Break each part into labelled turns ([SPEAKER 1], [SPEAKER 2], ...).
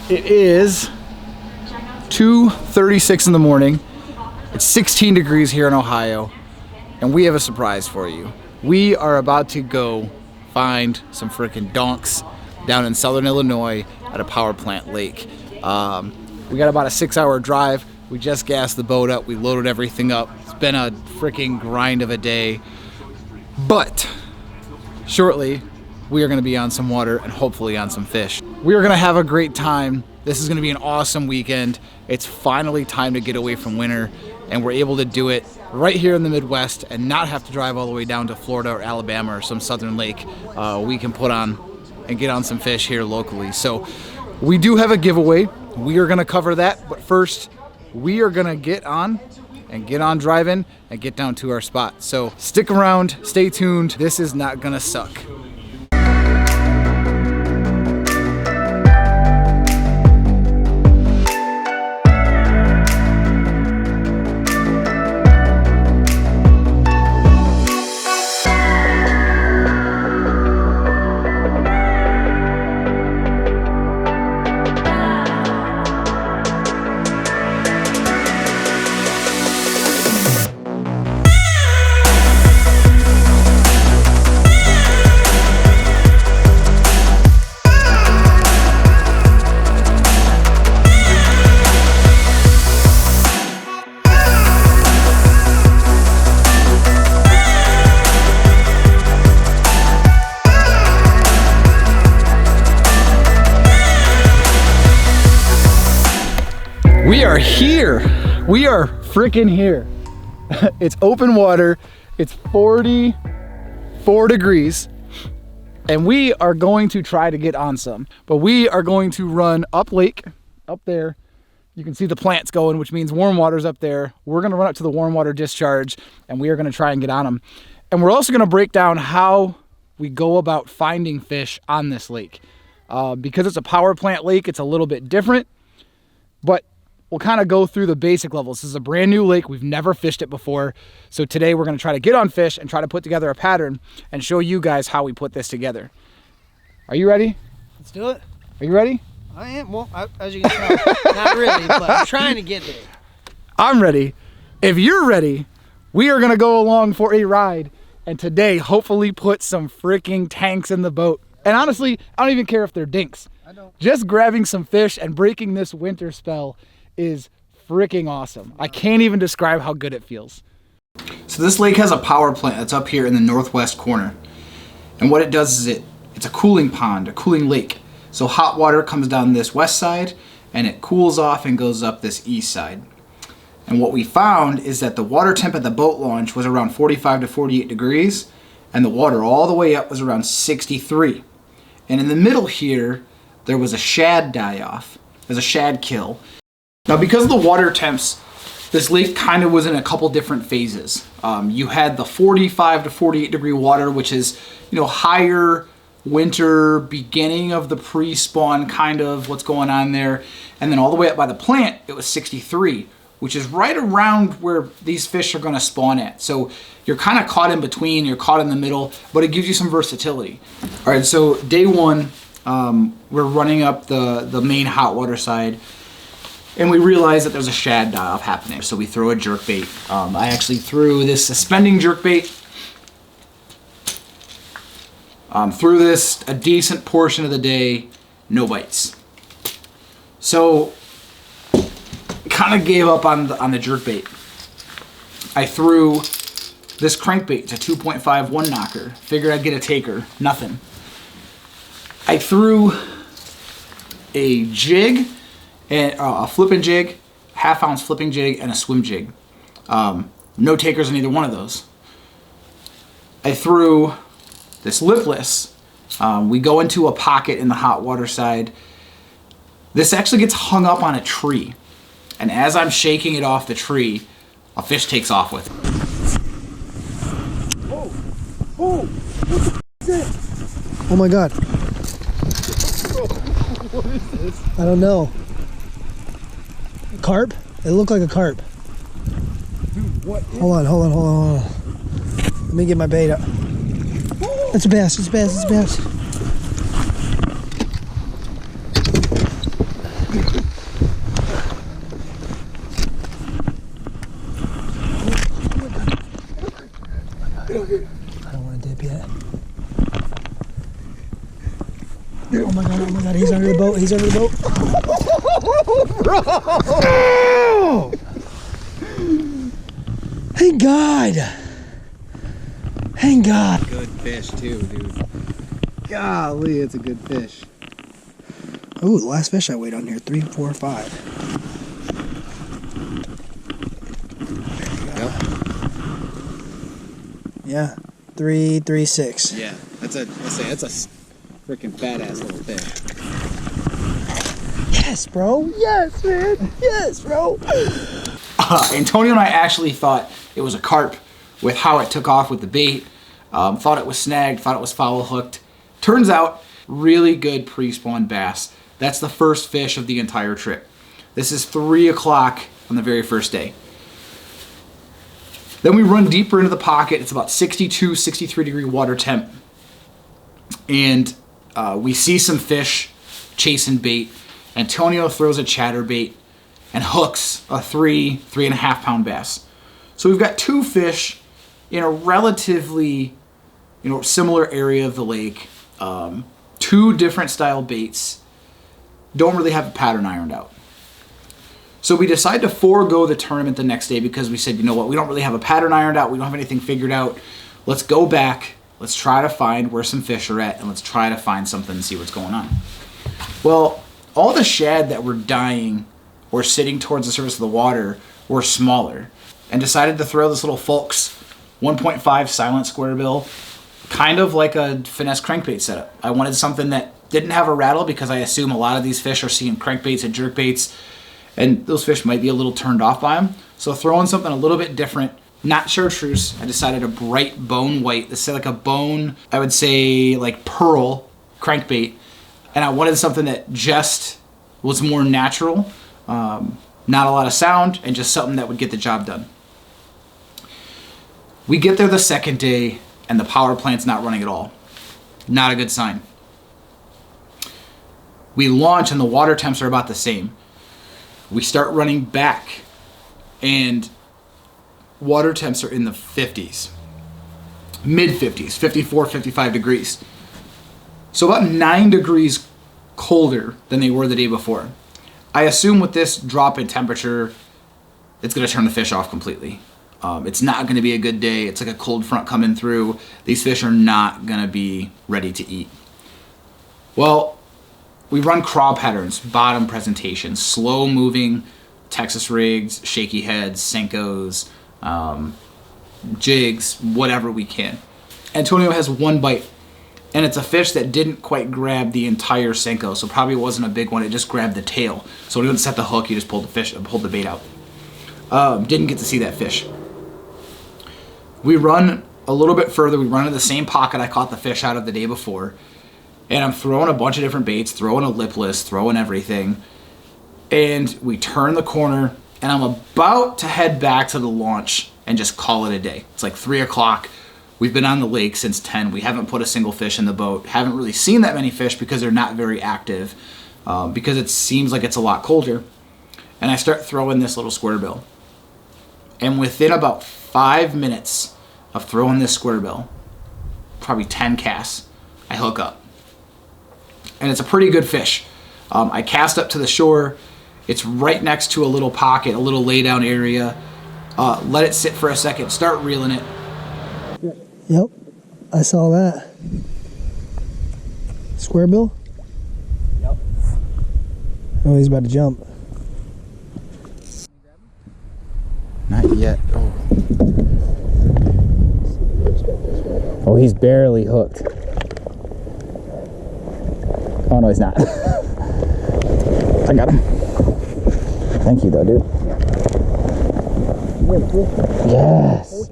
[SPEAKER 1] It is 2:36 in the morning. It's 16 degrees here in Ohio, and we have a surprise for you. We are about to go find some freaking donks down in southern Illinois at a power plant lake. We got about a 6-hour drive. We just gassed the boat up. We loaded everything up. It's been a freaking grind of a day, but shortly we are going to be on some water and hopefully on some fish. We are going to have a great time. This is going to be an awesome weekend. It's finally time to get away from winter, and we're able to do it right here in the Midwest and not have to drive all the way down to Florida or Alabama or some southern lake. We can put on and get on some fish here locally. So we do have a giveaway. We are going to cover that, but first we are going to get on driving and get down to our spot. So stick around, stay tuned. This is not going to suck. We are here. We are freaking here. It's open water. It's 44 degrees. And we are going to try to get on some. But we are going to run up lake, up there. You can see the plants going, which means warm water's up there. We're going to run up to the warm water discharge, and we are going to try and get on them. And we're also going to break down how we go about finding fish on this lake. Because it's a power plant lake, it's a little bit different. But we'll kind of go through the basic levels. This is a brand new lake. We've never fished it before. So today we're going to try to get on fish and try to put together a pattern and show you guys how we put this together. Are you ready?
[SPEAKER 2] Let's do it.
[SPEAKER 1] Are you ready?
[SPEAKER 2] I am. Well, as you can tell, not really, but I'm trying to get there.
[SPEAKER 1] I'm ready. If you're ready, we are going to go along for a ride and today hopefully put some freaking tanks in the boat. And honestly, I don't even care if they're dinks.
[SPEAKER 2] I don't.
[SPEAKER 1] Just grabbing some fish and breaking this winter spell is freaking awesome. I can't even describe how good it feels. So this lake has a power plant that's up here in the northwest corner. And what it does is it's a cooling pond, a cooling lake. So hot water comes down this west side and it cools off and goes up this east side. And what we found is that the water temp at the boat launch was around 45 to 48 degrees and the water all the way up was around 63. And in the middle here, there was a shad die-off. There's a shad kill. Now, because of the water temps, this lake kind of was in a couple different phases. You had the 45 to 48 degree water, which is, higher winter, beginning of the pre-spawn kind of what's going on there. And then all the way up by the plant, it was 63, which is right around where these fish are going to spawn at. So you're kind of caught in between, you're caught in the middle, but it gives you some versatility. All right, so day one, we're running up the main hot water side. And we realize that there's a shad die-off happening. So we throw a jerkbait. I actually threw this suspending jerkbait. Threw this a decent portion of the day, no bites. So kind of gave up on the jerkbait. I threw this crankbait. It's a 2.5 one knocker. Figured I'd get a taker, nothing. I threw a jig, and a flipping jig, half-ounce flipping jig, and a swim jig. No takers on either one of those. I threw this lipless. We go into a pocket in the hot water side. This actually gets hung up on a tree. And as I'm shaking it off the tree, a fish takes off with it.
[SPEAKER 2] Oh my God.
[SPEAKER 1] What is this?
[SPEAKER 2] I don't know. A carp? It looked like a carp.
[SPEAKER 1] Dude, what is
[SPEAKER 2] Hold on. Let me get my bait up. It's a bass, it's a bass, it's a bass. I don't want to dip yet. Oh my god, he's under the boat, he's under the boat. Bro! Thank God. Thank God.
[SPEAKER 1] Good fish too, dude. Golly, it's a good fish.
[SPEAKER 2] Ooh, the last fish I weighed on here, 3, 4, 5.
[SPEAKER 1] Yep.
[SPEAKER 2] Yeah, 3, 3, 6.
[SPEAKER 1] Yeah, that's a freaking fat ass little fish.
[SPEAKER 2] Yes, bro. Yes, man. Yes, bro.
[SPEAKER 1] Antonio and I actually thought it was a carp with how it took off with the bait. Thought it was snagged, thought it was foul hooked. Turns out, really good pre-spawn bass. That's the first fish of the entire trip. This is 3 o'clock on the very first day. Then we run deeper into the pocket. It's about 62, 63 degree water temp. And we see some fish chasing bait. Antonio throws a chatterbait and hooks a 3.5 pound bass. So we've got 2 fish in a relatively, similar area of the lake. 2 different style baits. Don't really have a pattern ironed out. So we decide to forego the tournament the next day because we said, you know what, we don't really have a pattern ironed out. We don't have anything figured out. Let's go back. Let's try to find where some fish are at, and let's try to find something and see what's going on. Well, all the shad that were dying or sitting towards the surface of the water were smaller, and decided to throw this little Fulks 1.5 silent square bill, kind of like a finesse crankbait setup. I wanted something that didn't have a rattle because I assume a lot of these fish are seeing crankbaits and jerkbaits, and those fish might be a little turned off by them. So throwing something a little bit different, not chartreuse. I decided a bright bone white. This is like a bone, I would say like pearl crankbait. And I wanted something that just was more natural, not a lot of sound, and just something that would get the job done. We get there the second day, and the power plant's not running at all. Not a good sign. We launch, and the water temps are about the same. We start running back, and water temps are in the 50s. Mid-50s, 54, 55 degrees. So about 9 degrees colder than they were the day before. I assume with this drop in temperature, it's going to turn the fish off completely. It's not going to be a good day. It's like a cold front coming through. These fish are not going to be ready to eat. Well, we run craw patterns, bottom presentation, slow moving Texas rigs, shaky heads, Senkos, jigs, whatever we can. Antonio has 1 bite, and it's a fish that didn't quite grab the entire Senko, so probably wasn't a big one. It just grabbed the tail. So when he didn't set the hook, he just pulled the bait out. Didn't get to see that fish. We run a little bit further. We run in the same pocket I caught the fish out of the day before, and I'm throwing a bunch of different baits, throwing a lipless, throwing everything, and we turn the corner, and I'm about to head back to the launch and just call it a day. It's like 3 o'clock. We've been on the lake since 10. We haven't put a single fish in the boat. Haven't really seen that many fish because they're not very active, because it seems like it's a lot colder. And I start throwing this little square bill. And within about 5 minutes of throwing this square bill, probably 10 casts, I hook up. And it's a pretty good fish. I cast up to the shore. It's right next to a little pocket, a little laydown area. Let it sit for a second, start reeling it.
[SPEAKER 2] Yep, I saw that. Square bill?
[SPEAKER 1] Yep.
[SPEAKER 2] Oh, he's about to jump.
[SPEAKER 1] Not yet. Oh, he's barely hooked. Oh, no, he's not. I got him. Thank you, though, dude. Yes.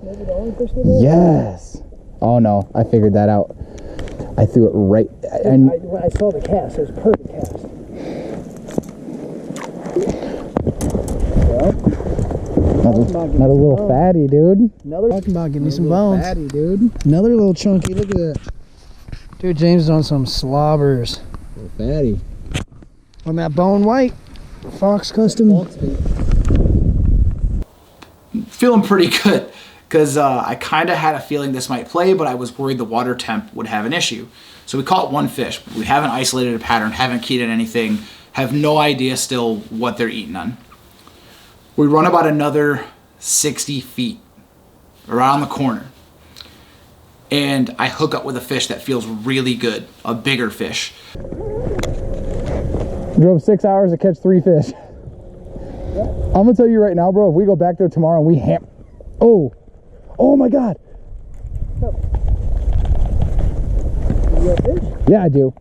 [SPEAKER 1] Yes. Oh, no, I figured that out. I threw it right. And
[SPEAKER 2] I saw the cast. It was a perfect cast.
[SPEAKER 1] Another little fatty, dude.
[SPEAKER 2] Another talking about give me some bones.
[SPEAKER 1] Fatty, dude.
[SPEAKER 2] Another little chunky. Look at that. Dude, James is on some slobbers.
[SPEAKER 1] Little fatty.
[SPEAKER 2] On that bone white. Fox Custom.
[SPEAKER 1] Feeling pretty good. because I kind of had a feeling this might play, but I was worried the water temp would have an issue. So we caught one fish. We haven't isolated a pattern, haven't keyed in anything, have no idea still what they're eating on. We run about another 60 feet around the corner, and I hook up with a fish that feels really good, a bigger fish.
[SPEAKER 2] Drove 6 hours to catch 3 fish. I'm gonna tell you right now, bro, if we go back there tomorrow and we oh my God. You got fish? Yeah, I do.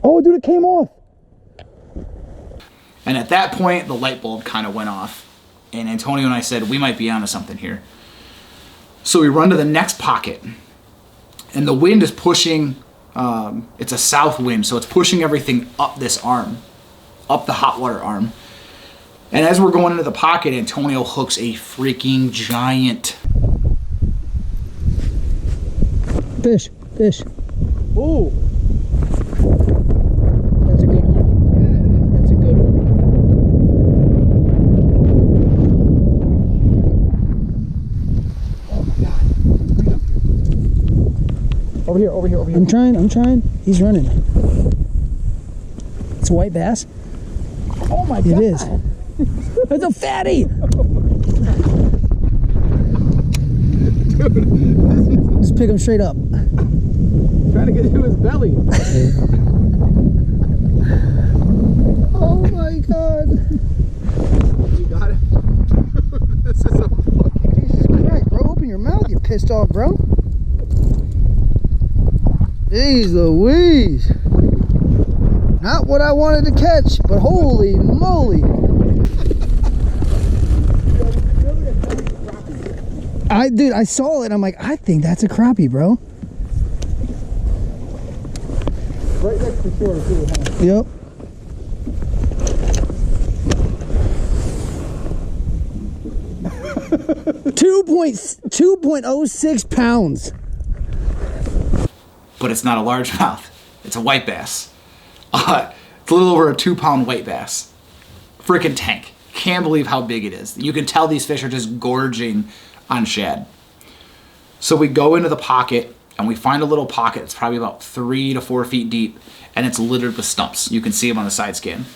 [SPEAKER 2] Oh, dude, it came off.
[SPEAKER 1] And at that point, the light bulb kind of went off. And Antonio and I said, we might be onto something here. So we run to the next pocket. And the wind is pushing, it's a south wind, so it's pushing everything up this arm, up the hot water arm. And as we're going into the pocket, Antonio hooks a freaking giant.
[SPEAKER 2] Fish.
[SPEAKER 1] Ooh.
[SPEAKER 2] That's a good one. That's a good one.
[SPEAKER 1] Over here.
[SPEAKER 2] I'm trying. He's running. It's a white bass.
[SPEAKER 1] Oh my God.
[SPEAKER 2] It is. It's a fatty.
[SPEAKER 1] Dude.
[SPEAKER 2] Just pick him straight up.
[SPEAKER 1] Trying to get to his belly.
[SPEAKER 2] Oh my God.
[SPEAKER 1] You got it? This is a fucking...
[SPEAKER 2] Jesus Christ, bro. Open your mouth, you pissed off, bro. Jeez Louise. Not what I wanted to catch, but holy moly. Dude, I saw it. I'm like, I think that's a crappie, bro.
[SPEAKER 1] Right next to shore, too, huh?
[SPEAKER 2] Yep. Two point 2.06 pounds.
[SPEAKER 1] But it's not a largemouth. It's a white bass. It's a little over a 2-pound white bass. Freaking tank. Can't believe how big it is. You can tell these fish are just gorging on shad. So we go into the pocket and we find a little pocket that's probably about 3 to 4 feet deep, and it's littered with stumps. You can see them on the side scan.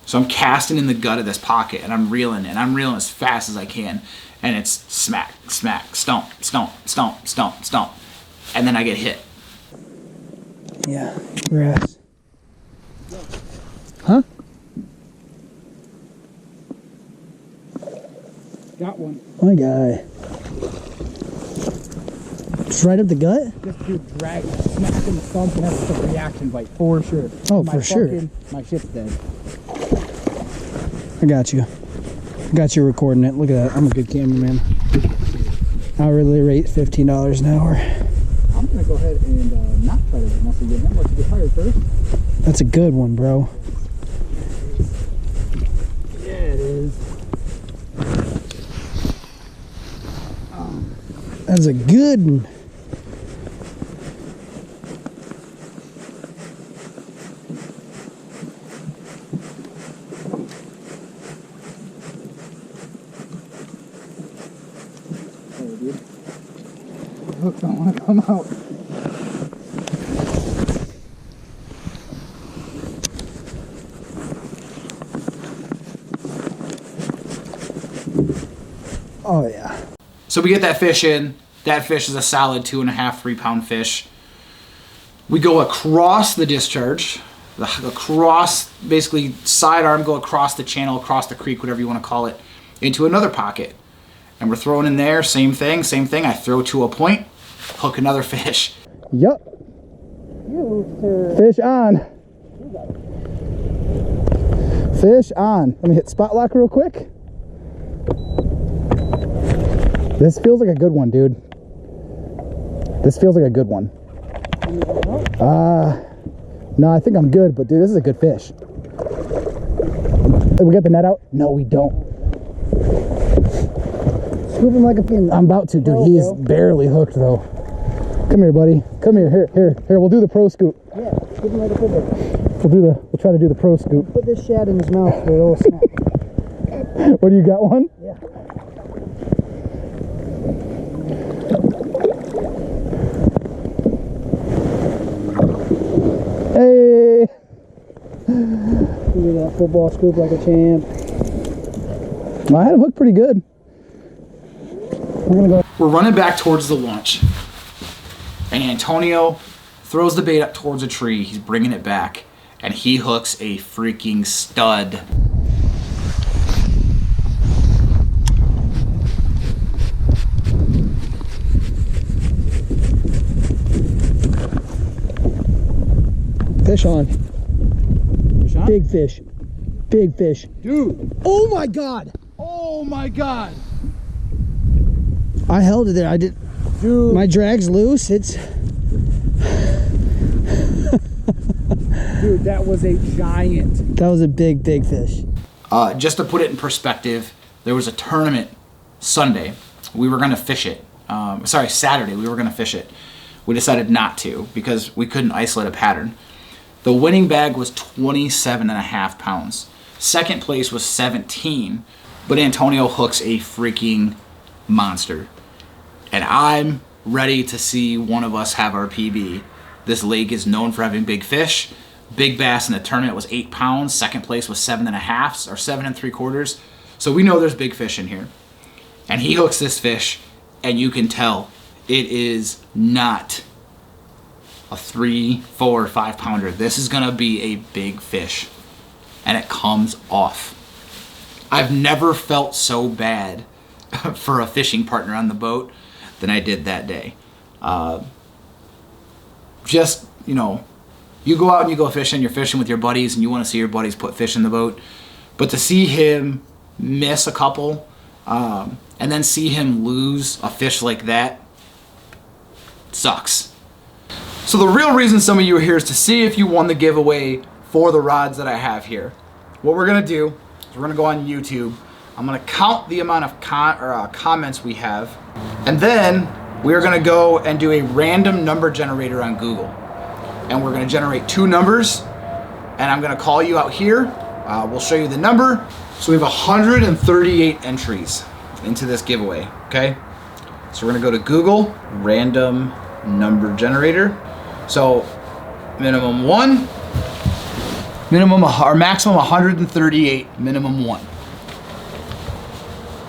[SPEAKER 1] So I'm casting in the gut of this pocket and I'm reeling as fast as I can, and it's smack, smack, stump, stump, stump, stump, stump, and then I get hit.
[SPEAKER 2] Yeah, grass. Huh?
[SPEAKER 1] Got one.
[SPEAKER 2] My guy. Just right up the gut?
[SPEAKER 1] Just dude drag, smack in the stump, and that's a reaction bite for sure.
[SPEAKER 2] Oh, for sure.
[SPEAKER 1] My ship's dead.
[SPEAKER 2] I got you. I got you recording it. Look at that. I'm a good cameraman. Hourly rate $15 an hour.
[SPEAKER 1] I'm gonna go ahead and not try to muscle get him. Let's get hired first.
[SPEAKER 2] That's a good one, bro.
[SPEAKER 1] Yeah, it is.
[SPEAKER 2] That's a good one.
[SPEAKER 1] Hey, dude. The hook don't want to come out.
[SPEAKER 2] Oh, yeah.
[SPEAKER 1] So we get that fish in. That fish is a solid 2.5, 3 pound fish. We go across the discharge, across, basically sidearm, go across the channel, across the creek, whatever you want to call it, into another pocket. And we're throwing in there, same thing. I throw to a point, hook another fish.
[SPEAKER 2] Yup. Fish on. Fish on. Let me hit spot lock real quick. This feels like a good one, dude. This feels like a good one. No, I think I'm good, but dude, this is a good fish. We got the net out? No, we don't. Scoop him like a pin. I'm about to, dude. He is barely hooked though. Come here, buddy. Come here. Here. We'll do the pro scoop.
[SPEAKER 3] Yeah, scoop him like a pin.
[SPEAKER 2] We'll try to do the pro scoop.
[SPEAKER 3] Put this shad in his mouth for a little snack.
[SPEAKER 2] What do you got? One?
[SPEAKER 3] Yeah.
[SPEAKER 2] Hey!
[SPEAKER 3] Look at that football scoop like a champ.
[SPEAKER 2] I had him hooked pretty good.
[SPEAKER 1] We're running back towards the launch. And Antonio throws the bait up towards a tree. He's bringing it back. And he hooks a freaking stud.
[SPEAKER 2] Fish on.
[SPEAKER 1] Fish on?
[SPEAKER 2] Big fish. Big fish.
[SPEAKER 1] Dude.
[SPEAKER 2] Oh my God.
[SPEAKER 1] Oh my God.
[SPEAKER 2] I held it there. I did.
[SPEAKER 1] Dude.
[SPEAKER 2] My drag's loose. It's.
[SPEAKER 1] Dude, that was a giant.
[SPEAKER 2] That was a big, big fish.
[SPEAKER 1] Just to put it in perspective, there was a tournament Sunday. We were going to fish it. Saturday. We were going to fish it. We decided not to because we couldn't isolate a pattern. The winning bag was 27.5 pounds. Second place was 17. But Antonio hooks a freaking monster. And I'm ready to see one of us have our PB. This lake is known for having big fish. Big bass in the tournament was 8 pounds. Second place was 7.5 or 7 3/4. So we know there's big fish in here. And he hooks this fish, and you can tell it is not a 3, 4, 5 pounder. This is gonna be a big fish, and it comes off. I've never felt so bad for a fishing partner on the boat than I did that day. Just, you know, you go out and you go fishing, you're fishing with your buddies, and you want to see your buddies put fish in the boat. But to see him miss a couple, and then see him lose a fish like that, sucks. So the real reason some of you are here is to see if you won the giveaway for the rods that I have here. What we're gonna do is we're gonna go on YouTube. I'm gonna count the amount of comments we have, and then we're gonna go and do a random number generator on Google. And we're gonna generate 2 numbers, and I'm gonna call you out here. We'll show you the number. So we have 138 entries into this giveaway, okay? So we're gonna go to Google, random number generator. So minimum 1, maximum 138, minimum 1.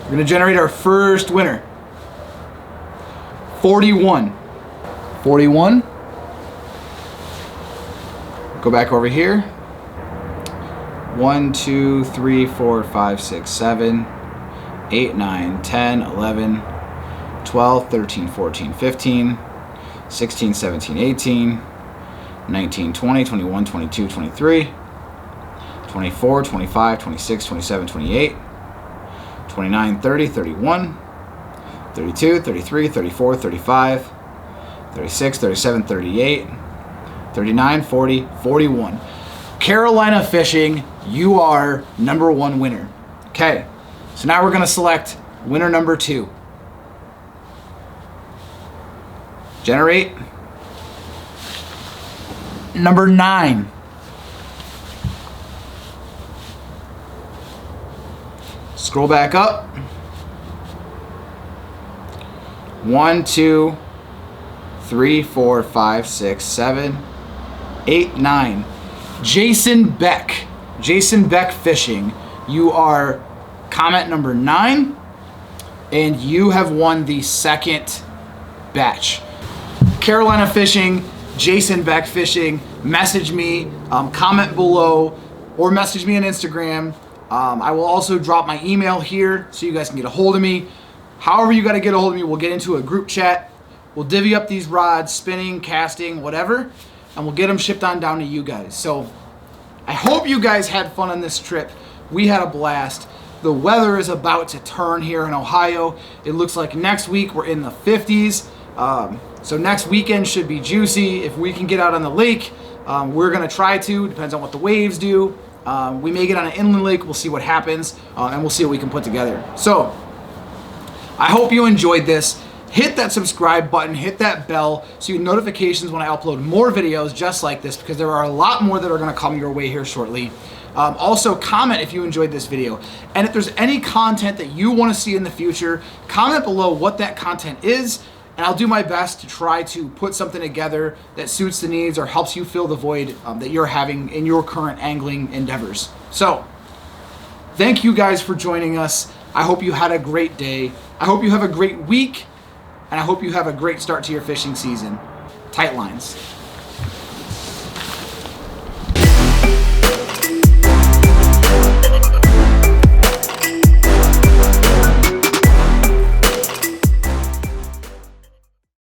[SPEAKER 1] We're gonna generate our first winner. 41. 41. Go back over here. 1, 2, 3, 4, 5, 6, 7, 8, 9, 10, 11, 12, 13, 14, 15, 16, 17, 18, 19, 20, 21, 22, 23, 24, 25, 26, 27, 28, 29, 30, 31, 32, 33, 34, 35, 36, 37, 38, 39, 40, 41. Carolina Fishing, you are number 1 winner. Okay, so now we're gonna select winner number 2. Generate. Number 9. Scroll back up. 1, 2, 3, 4, 5, 6, 7, 8, 9. Jason Beck. Jason Beck Fishing. You are comment number 9, and you have won the second batch. Carolina Fishing, Jason Beck Fishing, message me, comment below, or message me on Instagram. I will also drop my email here so you guys can get a hold of me. However you got to get a hold of me, we'll get into a group chat. We'll divvy up these rods, spinning, casting, whatever, and we'll get them shipped on down to you guys. So I hope you guys had fun on this trip. We had a blast. The weather is about to turn here in Ohio. It looks like next week we're in the 50s. So next weekend should be juicy. If we can get out on the lake, we're gonna try to. Depends on what the waves do. We may get on an inland lake. We'll see what happens, and we'll see what we can put together. So I hope you enjoyed this. Hit that subscribe button, hit that bell so you get notifications when I upload more videos just like this, because there are a lot more that are gonna come your way here shortly. Also, comment if you enjoyed this video. And if there's any content that you wanna see in the future, comment below what that content is, And I'll do my best to try to put something together that suits the needs or helps you fill the void that you're having in your current angling endeavors. So, thank you guys for joining us. I hope you had a great day. I hope you have a great week. And I hope you have a great start to your fishing season. Tight lines.